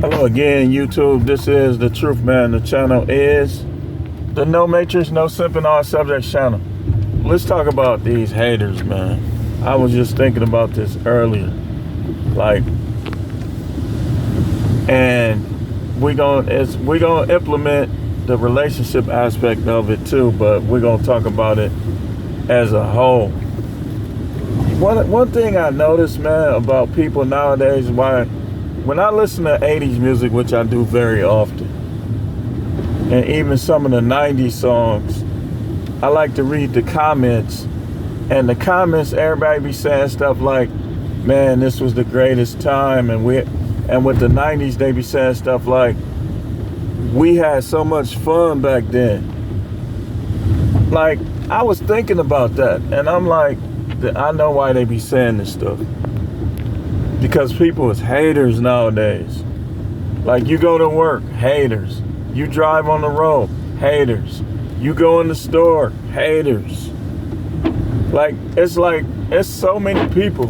Hello again, YouTube. This is The Truth Man. The channel is the No Matrix, No Simping All Subjects channel. Let's talk about these haters, man. I was just thinking about this earlier. And we're gonna implement the relationship aspect of it too, but we're gonna talk about it as a whole. One thing I noticed, man, about people nowadays, when I listen to 80s music, which I do very often, and even some of the 90s songs, I like to read the comments. And the comments, everybody be saying stuff like, man, this was the greatest time. And with the 90s, they be saying stuff like, we had so much fun back then. Like, I was thinking about that. And I'm like, I know why they be saying this stuff. Because people is haters nowadays. Like, you go to work, haters. You drive on the road, haters. You go in the store, haters. It's so many people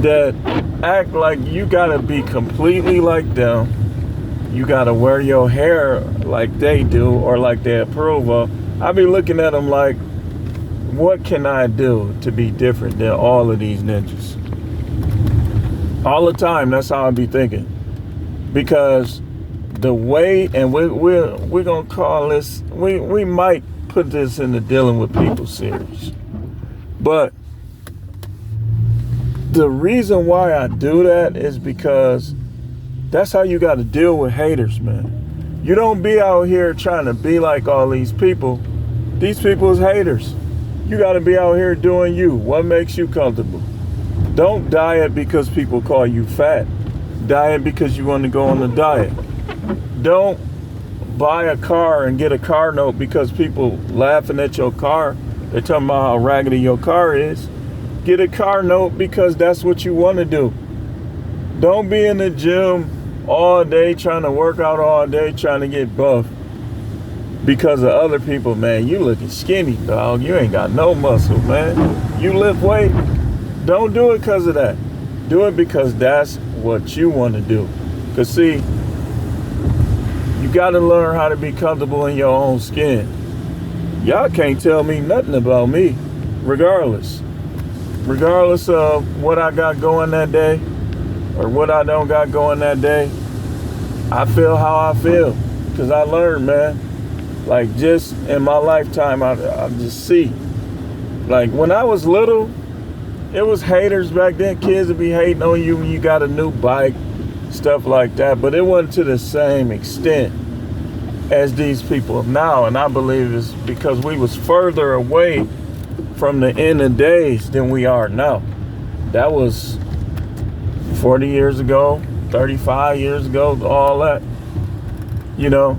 that act like you gotta be completely like them. You gotta wear your hair like they do or like they approve of. I be looking at them like, what can I do to be different than all of these ninjas? All the time, that's how I be thinking. Because the way, and we're gonna call this, we might put this in the dealing with people series. But the reason why I do that is because that's how you gotta deal with haters, man. You don't be out here trying to be like all these people. These people is haters. You gotta be out here doing you. What makes you comfortable? Don't diet because people call you fat. Diet because you want to go on a diet. Don't buy a car and get a car note because people laughing at your car. They're talking about how raggedy your car is. Get a car note because that's what you want to do. Don't be in the gym all day trying to work out all day trying to get buff because of other people, man. You looking skinny, dog. You ain't got no muscle, man. You lift weight. Don't do it because of that. Do it because that's what you want to do. Because see, you got to learn how to be comfortable in your own skin. Y'all can't tell me nothing about me, regardless. Regardless of what I got going that day or what I don't got going that day, I feel how I feel. Because I learned, man. Like, just in my lifetime, I just see. Like, when I was little, it was haters back then. Kids would be hating on you when you got a new bike, stuff like that. But it wasn't to the same extent as these people now. And I believe it's because we was further away from the end of days than we are now. That was 40 years ago, 35 years ago, all that, you know.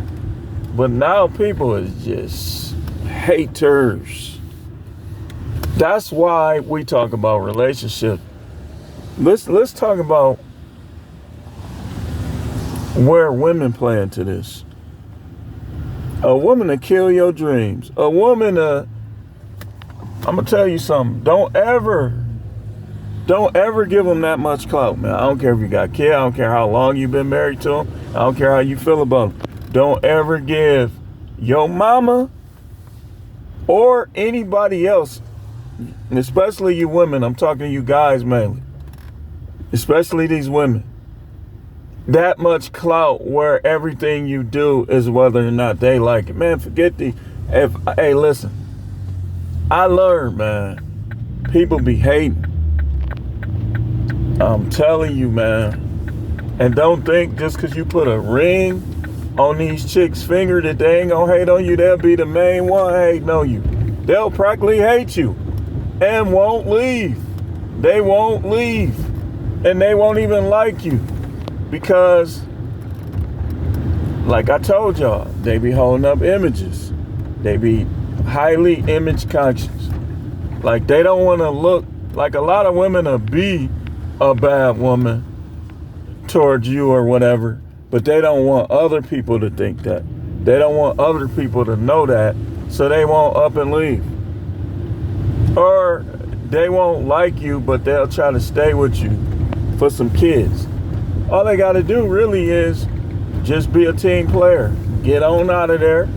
But now people is just haters. That's why we talk about relationships. Let's talk about where women play into this. A woman to kill your dreams. A woman to, I'm gonna tell you something. Don't ever give them that much clout, man. I don't care if you got kids. I don't care how long you've been married to them. I don't care how you feel about them. Don't ever give your mama or anybody else, especially you women, I'm talking to you guys mainly, especially these women, that much clout where everything you do is whether or not they like it. Man, forget hey, listen, I learned, man, people be hating. I'm telling you, man. And don't think just because you put a ring on these chicks' finger that they ain't gonna hate on you. They'll be the main one hating on you. They'll practically hate you and won't leave. They won't leave. And they won't even like you. Because, like I told y'all, they be holding up images. They be highly image conscious. Like, they don't want to look, like a lot of women will be a bad woman towards you or whatever, but they don't want other people to think that. They don't want other people to know that, so they won't up and leave. Or they won't like you, but they'll try to stay with you for some kids. All they got to do really is just be a team player. Get on out of there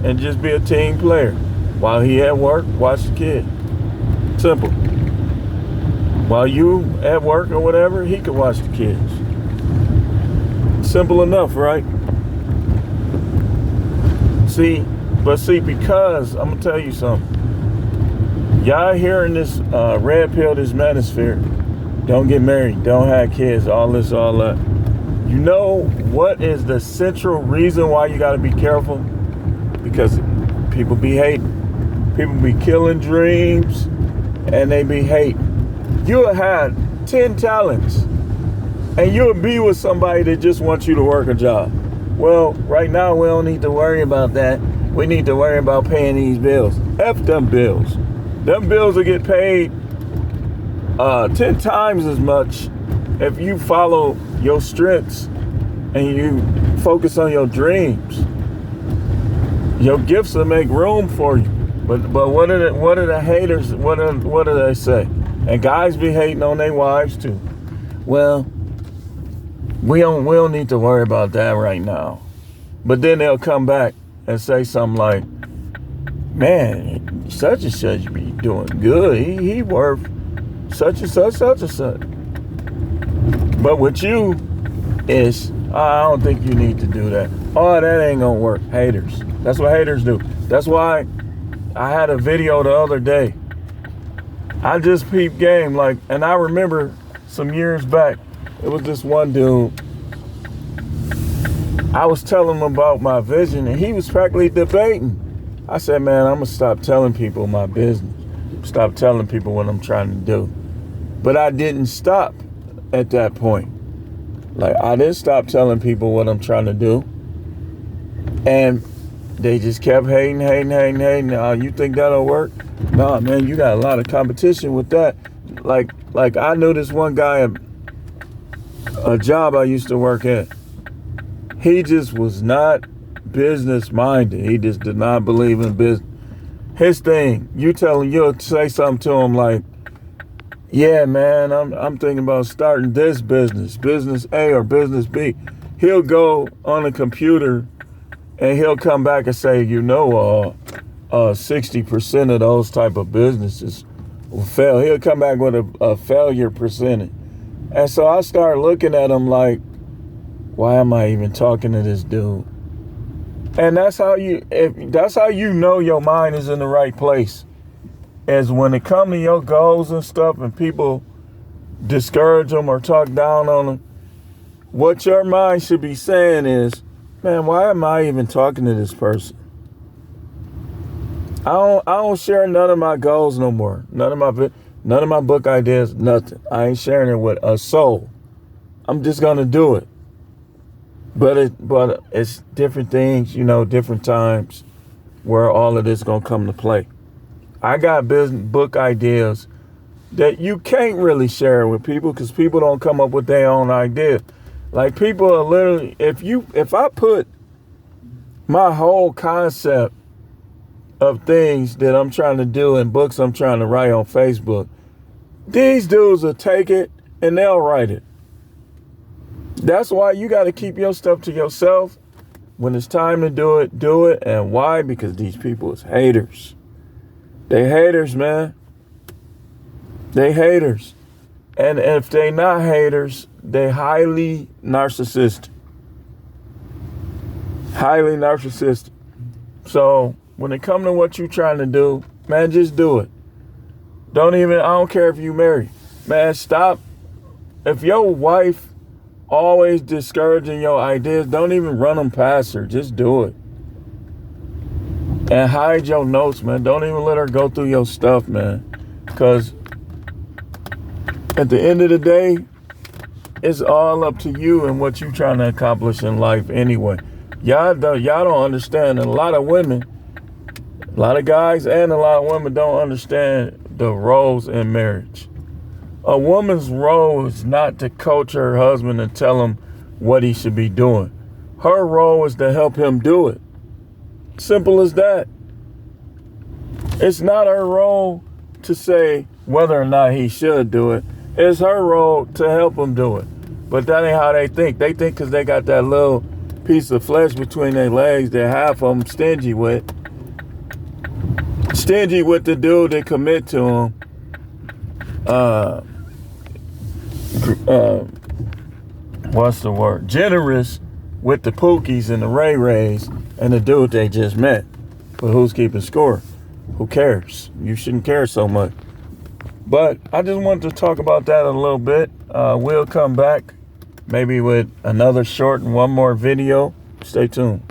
and just be a team player. While he at work, watch the kid. Simple. While you at work or whatever, he can watch the kids. Simple enough, right? See, because I'm gonna tell you something. Y'all hearing this red pill, this manosphere. Don't get married, don't have kids, all this, all that. You know what is the central reason why you gotta be careful? Because people be hating. People be killing dreams and they be hating. You'll have 10 talents and you'll be with somebody that just wants you to work a job. Well, right now we don't need to worry about that. We need to worry about paying these bills. F them bills. Them bills will get paid 10 times as much if you follow your strengths and you focus on your dreams. Your gifts will make room for you. But what are the haters? What do they say? And guys be hating on their wives too. Well, we don't need to worry about that right now. But then they'll come back and say something like, man, such and such be doing good. He worth such and such, such and such. But with you, it's, I don't think you need to do that. Oh, that ain't gonna work. Haters. That's what haters do. That's why I had a video the other day. I just peeped game, like, and I remember some years back, it was this one dude. I was telling him about my vision and he was practically debating. I said, man, I'm gonna stop telling people my business. Stop telling people what I'm trying to do. But I didn't stop at that point. Like, I didn't stop telling people what I'm trying to do. And they just kept hating. You think that'll work? Nah, man, you got a lot of competition with that. Like I knew this one guy at a job I used to work at. He just was not business minded. He just did not believe in business. His thing, you'll say something to him like, yeah, man, I'm thinking about starting this business A or business B. He'll go on a computer and he'll come back and say, 60% of those type of businesses will fail. He'll come back with a failure percentage. And so I started looking at him like, why am I even talking to this dude? And that's how you know your mind is in the right place. Is when it comes to your goals and stuff and people discourage them or talk down on them, what your mind should be saying is, man, why am I even talking to this person? I don't share none of my goals no more. None of my book ideas, nothing. I ain't sharing it with a soul. I'm just gonna do it. But it's different things, different times where all of this gonna come to play. I got book ideas that you can't really share with people because people don't come up with their own idea. Like, people are literally, if I put my whole concept of things that I'm trying to do in books I'm trying to write on Facebook, these dudes will take it and they'll write it. That's why you got to keep your stuff to yourself. When it's time to do it. And why? Because these people is haters. They haters, man. They haters. And if they not haters, they highly narcissistic. Highly narcissistic. So when it comes to what you trying to do, man, just do it. I don't care if you married. Man, stop. If your wife always discouraging your ideas, don't even run them past her. Just do it. And hide your notes, man. Don't even let her go through your stuff, man. Because at the end of the day, it's all up to you and what you're trying to accomplish in life anyway. Y'all don't understand. And a lot of women, a lot of guys and a lot of women don't understand the roles in marriage. A woman's role is not to coach her husband and tell him what he should be doing. Her role is to help him do it. Simple as that. It's not her role to say whether or not he should do it. It's her role to help him do it. But that ain't how they think. They think because they got that little piece of flesh between their legs that half of them stingy with. Stingy with the dude that commit to them. What's the word? Generous with the Pookies and the Ray Rays and the dude they just met. But who's keeping score? Who cares? You shouldn't care so much. But I just wanted to talk about that a little bit. We'll come back maybe with another short and one more video. Stay tuned.